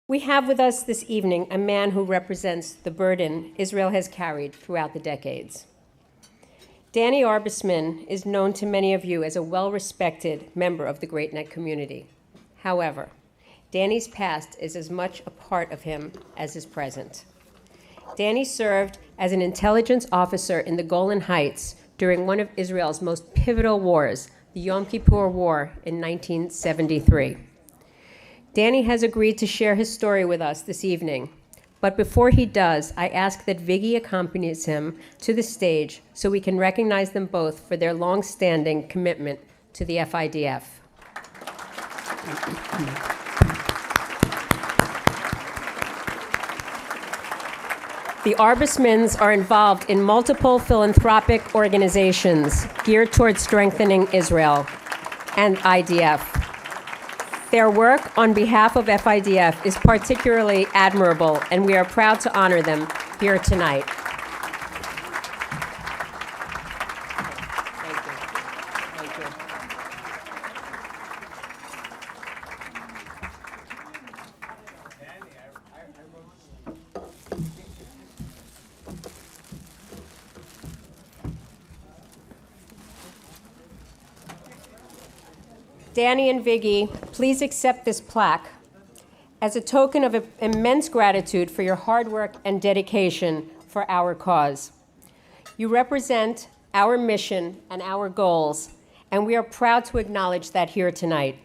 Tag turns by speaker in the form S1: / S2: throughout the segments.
S1: We have with us this evening a man who represents the burden Israel has carried throughout the decades. Danny Arbusman is known to many of you as a well-respected member of the Great Neck community. However, Danny's past is as much a part of him as his present. Danny served as an intelligence officer in the Golan Heights during one of Israel's most pivotal wars, the Yom Kippur War in 1973. Danny has agreed to share his story with us this evening, but before he does, I ask that Viggy accompanies him to the stage so we can recognize them both for their long-standing commitment to the FIDF. The Arbusmins are involved in multiple philanthropic organizations geared towards strengthening Israel and IDF. Their work on behalf of FIDF is particularly admirable, and we are proud to honor them here tonight. Thank you. Thank you. Danny and Viggy, please accept this plaque as a token of immense gratitude for your hard work and dedication for our cause. You represent our mission and our goals, and we are proud to acknowledge that here tonight.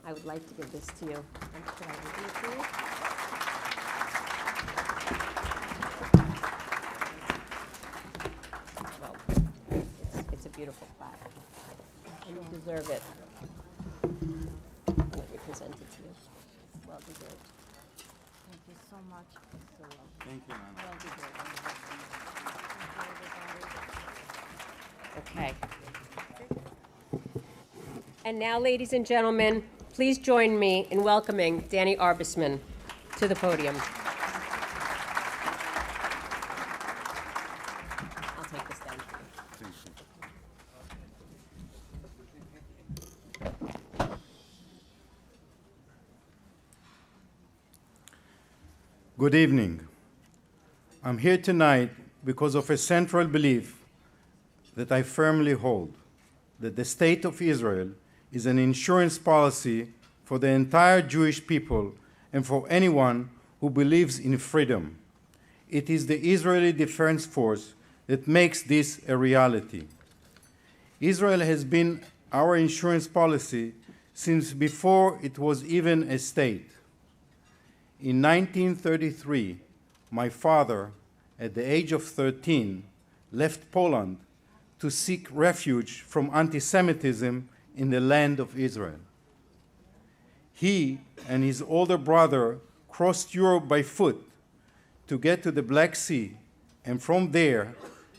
S1: I would like to give this to you. Should I give it to you? Well, it's a beautiful plaque. And you deserve it. Let me present it to you. Well deserved.
S2: Thank you so much.
S3: Thank you, Nana.
S2: Well deserved.
S1: Okay. And now, ladies and gentlemen, please join me in welcoming Danny Arbusman to the podium. I'll take this down.
S3: Thank you. Good evening. I'm here tonight because of a central belief that I firmly hold, that the state of Israel is an insurance policy for the entire Jewish people and for anyone who believes in freedom. It is the Israeli Defense Force that makes this a reality. Israel has been our insurance policy since before it was even a state. In 1933, my father, at the age of 13, left Poland to seek refuge from anti-Semitism in the land of Israel. He and his older brother crossed Europe by foot to get to the Black Sea, and from there,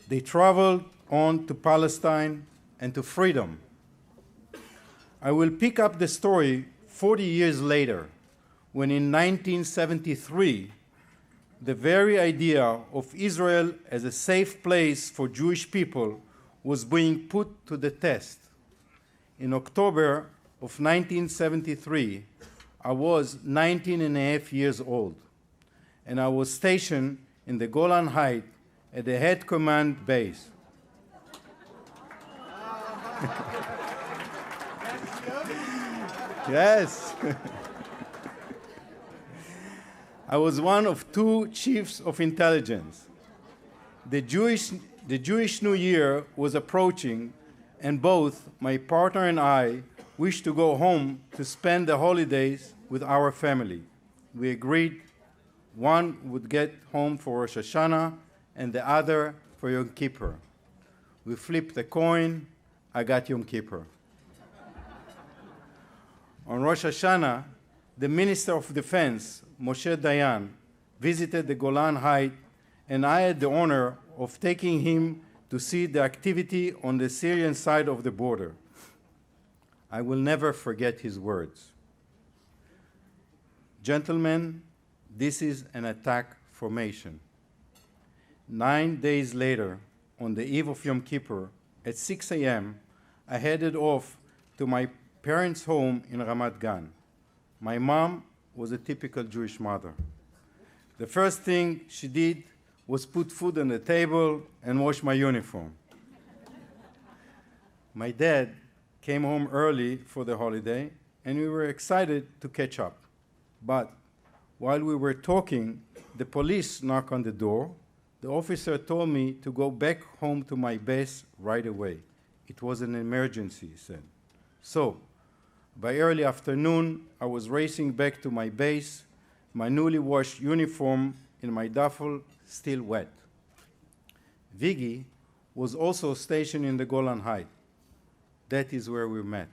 S3: they traveled on to Palestine and to freedom. I will pick up the story 40 years later, when in 1973, the very idea of Israel as a safe place for Jewish people was being put to the test. In October of 1973, I was 19 and a half years old, and I was stationed in the Golan Heights at the head command base. Yes. I was one of two chiefs of intelligence. The Jewish New Year was approaching, and both my partner and I wished to go home to spend the holidays with our family. We agreed one would get home for Rosh Hashanah and the other for Yom Kippur. We flipped a coin. I got Yom Kippur. On Rosh Hashanah, the Minister of Defense, Moshe Dayan, visited the Golan Heights, and I had the honor of taking him to see the activity on the Syrian side of the border. I will never forget his words. Gentlemen, this is an attack formation. 9 days later, on the eve of Yom Kippur, at 6 a.m., I headed off to my parents' home in Ramat Gan. My mom was a typical Jewish mother. The first thing she did was put food on the table and wash my uniform. My dad came home early for the holiday, and we were excited to catch up. But while we were talking, the police knocked on the door. The officer told me to go back home to my base right away. It was an emergency, he said. So, by early afternoon, I was racing back to my base, my newly washed uniform in my duffel still wet. Viggy was also stationed in the Golan Heights. That is where we met.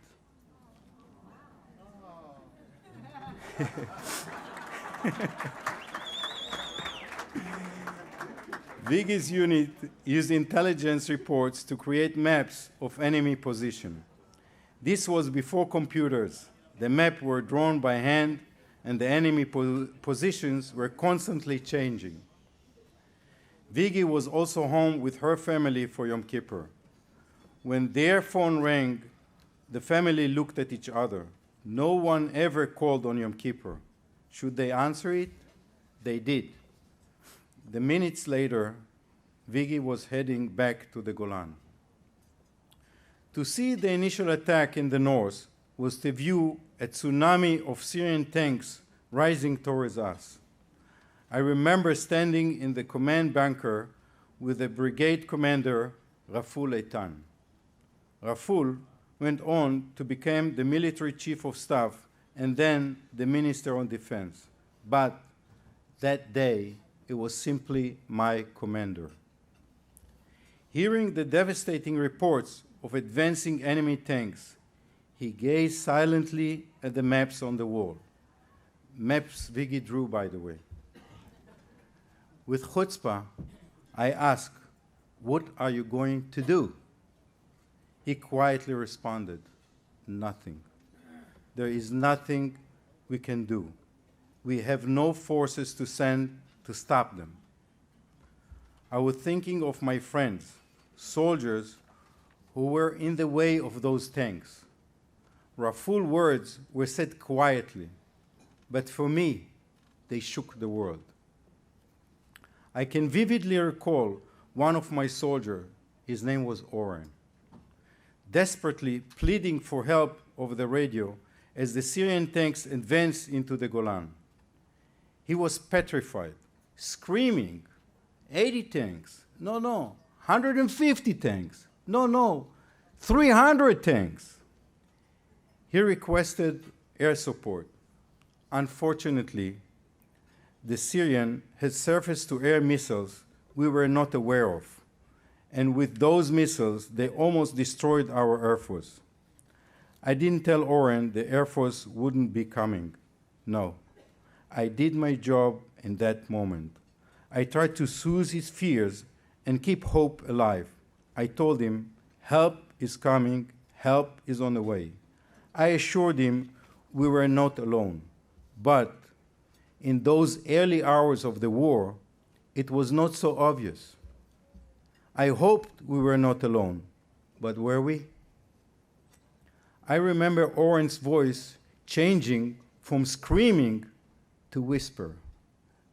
S3: Viggy's unit used intelligence reports to create maps of enemy position. This was before computers. The maps were drawn by hand, and the enemy positions were constantly changing. Viggy was also home with her family for Yom Kippur. When their phone rang, the family looked at each other. No one ever called on Yom Kippur. Should they answer it? They did. The minutes later, Viggy was heading back to the Golan. To see the initial attack in the north was to view a tsunami of Syrian tanks rising towards us. I remember standing in the command bunker with the brigade commander, Raful Eitan. Raful went on to become the military chief of staff and then the minister on defense. But that day, it was simply my commander. Hearing the devastating reports of advancing enemy tanks, he gazed silently at the maps on the wall. Maps Viggy drew, by the way. With chutzpah, I asked, "What are you going to do?" He quietly responded, "Nothing. There is nothing we can do. We have no forces to send to stop them." I was thinking of my friends, soldiers who were in the way of those tanks. Raful's words were said quietly, but for me, they shook the world. I can vividly recall one of my soldiers, his name was Oren, desperately pleading for help over the radio as the Syrian tanks advanced into the Golan. He was petrified, screaming, 80 tanks, no, 150 tanks, no, 300 tanks. He requested air support. Unfortunately, the Syrian had surface-to-air missiles we were not aware of. And with those missiles, they almost destroyed our Air Force. I didn't tell Oren the Air Force wouldn't be coming. No, I did my job in that moment. I tried to soothe his fears and keep hope alive. I told him, help is coming, help is on the way. I assured him we were not alone. But in those early hours of the war, it was not so obvious. I hoped we were not alone, but were we? I remember Oren's voice changing from screaming to whisper.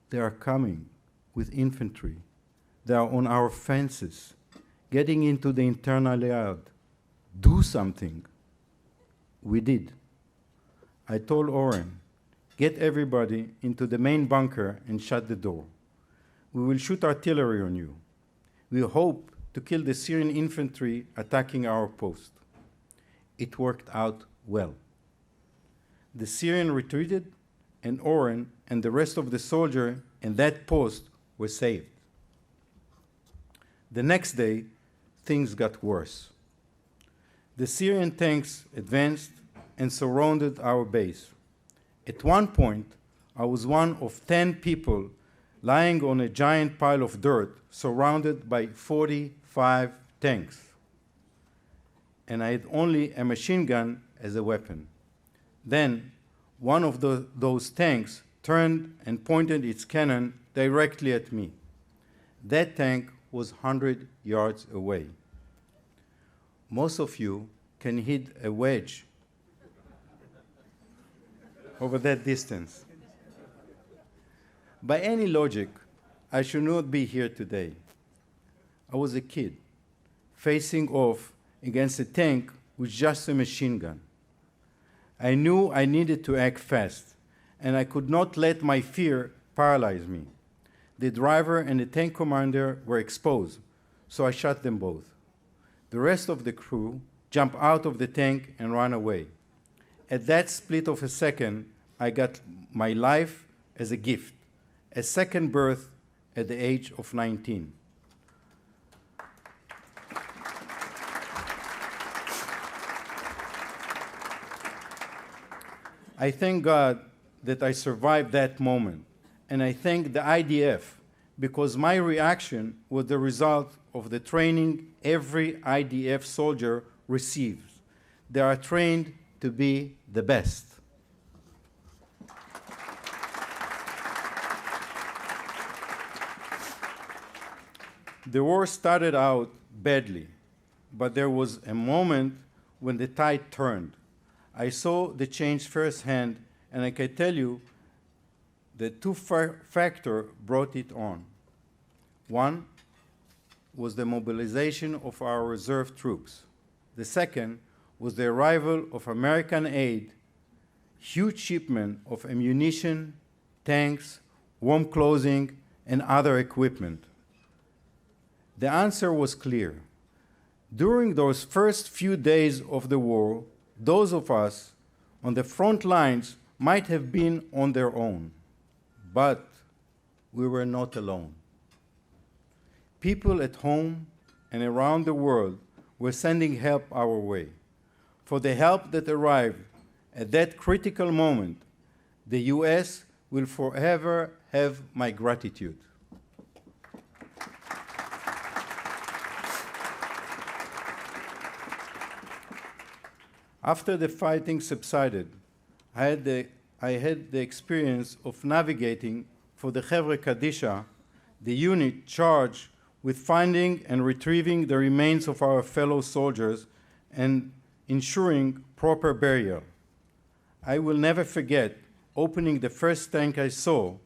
S3: They are coming with infantry. They are on our fences, getting into the internal yard. Do something. We did. I told Oren, get everybody into the main bunker and shut the door. We will shoot artillery on you. We hope to kill the Syrian infantry attacking our post. It worked out well. The Syrian retreated, and Oren and the rest of the soldiers in that post were saved. The next day, things got worse. The Syrian tanks advanced and surrounded our base. At one point, I was one of 10 people lying on a giant pile of dirt surrounded by 45 tanks. And I had only a machine gun as a weapon. Then one of those tanks turned and pointed its cannon directly at me. That tank was 100 yards away. Most of you can hit a wedge over that distance. By any logic, I should not be here today. I was a kid, facing off against a tank with just a machine gun. I knew I needed to act fast, and I could not let my fear paralyze me. The driver and the tank commander were exposed, so I shot them both. The rest of the crew jumped out of the tank and ran away. At that split of a second, I got my life as a gift, a second birth at the age of 19. I thank God that I survived that moment, and I thank the IDF because my reaction was the result of the training every IDF soldier receives. They are trained to be the best. The war started out badly, but there was a moment when the tide turned. I saw the change firsthand, and I can tell you that two factors brought it on. One was the mobilization of our reserve troops. The second was the arrival of American aid, huge shipment of ammunition, tanks, warm clothing, and other equipment. The answer was clear. During those first few days of the war, those of us on the front lines might have been on their own, but we were not alone. People at home and around the world were sending help our way. For the help that arrived at that critical moment, the US will forever have my gratitude. After the fighting subsided, I had the experience of navigating for the Chevre Kadisha, the unit charged with finding and retrieving the remains of our fellow soldiers and ensuring proper burial. I will never forget opening the first tank I saw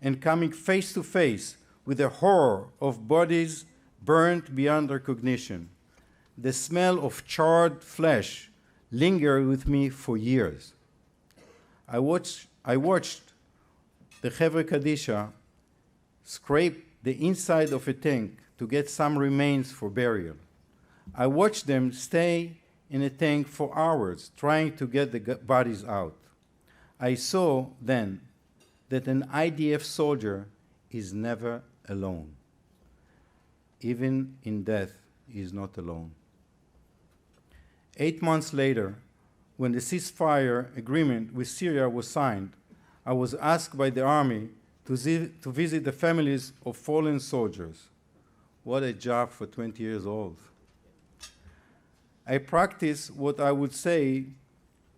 S3: and coming face to face with the horror of bodies burnt beyond recognition. The smell of charred flesh lingered with me for years. I watched the Chevre Kadisha scrape the inside of a tank to get some remains for burial. I watched them stay in a tank for hours trying to get the bodies out. I saw then that an IDF soldier is never alone. Even in death, he is not alone. 8 months later, when the ceasefire agreement with Syria was signed, I was asked by the army to visit the families of fallen soldiers. What a job for 20 years old. I practiced what I would say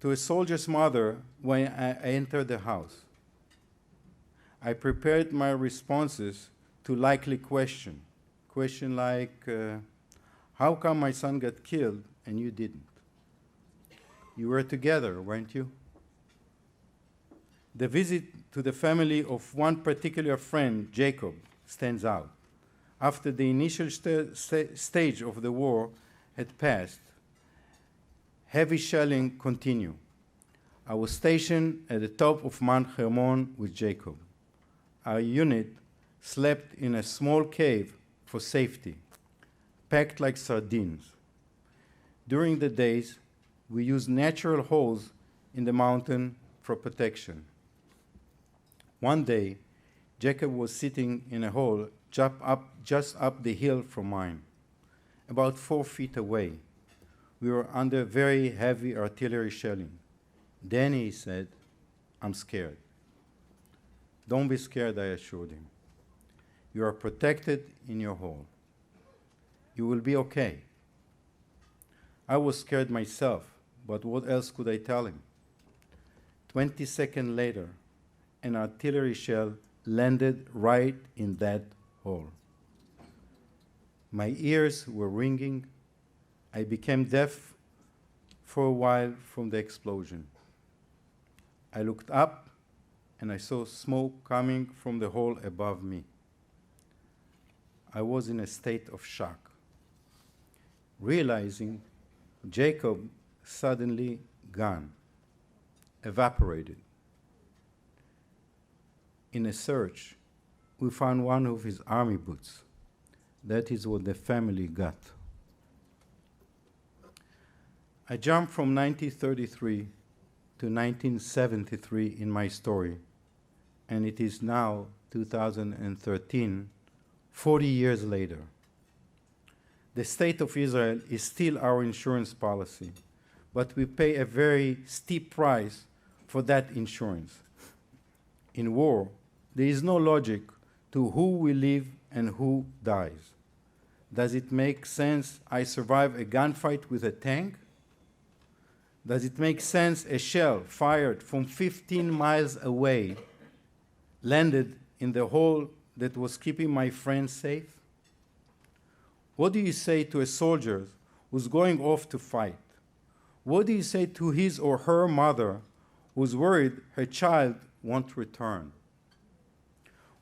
S3: to a soldier's mother when I entered the house. I prepared my responses to likely questions. Question like, how come my son got killed and you didn't? You were together, weren't you? The visit to the family of one particular friend, Jacob, stands out. After the initial stage of the war had passed, heavy shelling continued. I was stationed at the top of Mount Hermon with Jacob. Our unit slept in a small cave for safety, packed like sardines. During the days, we used natural holes in the mountain for protection. One day, Jacob was sitting in a hole just up the hill from mine, about 4 feet away. We were under very heavy artillery shelling. Danny, he said, I'm scared. Don't be scared, I assured him. You are protected in your hole. You will be okay. I was scared myself, but what else could I tell him? 20 seconds later, an artillery shell landed right in that hole. My ears were ringing. I became deaf for a while from the explosion. I looked up and I saw smoke coming from the hole above me. I was in a state of shock, realizing Jacob suddenly gone, evaporated. In a search, we found one of his army boots. That is what the family got. I jumped from 1933 to 1973 in my story, and it is now 2013, 40 years later. The state of Israel is still our insurance policy, but we pay a very steep price for that insurance. In war, there is no logic to who will live and who dies. Does it make sense I survive a gunfight with a tank? Does it make sense a shell fired from 15 miles away landed in the hole that was keeping my friend safe? What do you say to a soldier who's going off to fight? What do you say to his or her mother who's worried her child won't return?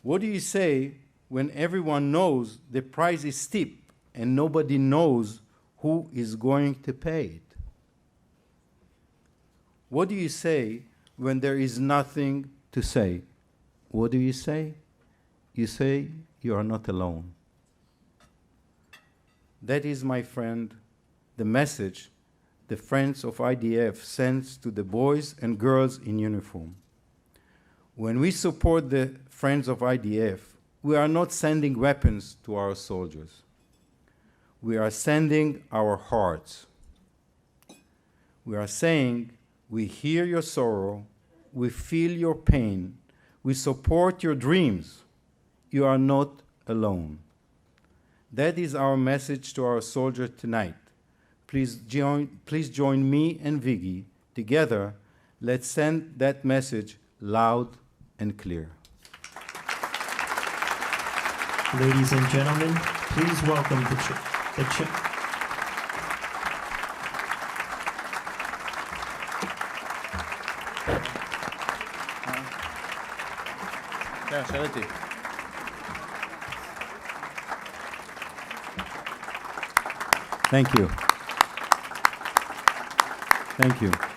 S3: What do you say when everyone knows the price is steep and nobody knows who is going to pay it? What do you say when there is nothing to say? What do you say? You say you are not alone. That is, my friend, the message the Friends of IDF sends to the boys and girls in uniform. When we support the Friends of IDF, we are not sending weapons to our soldiers. We are sending our hearts. We are saying, we hear your sorrow, we feel your pain, we support your dreams. You are not alone. That is our message to our soldiers tonight. Please join me and Viggy together. Let's send that message loud and clear.
S4: Ladies and gentlemen, please welcome
S3: Thank you. Thank you.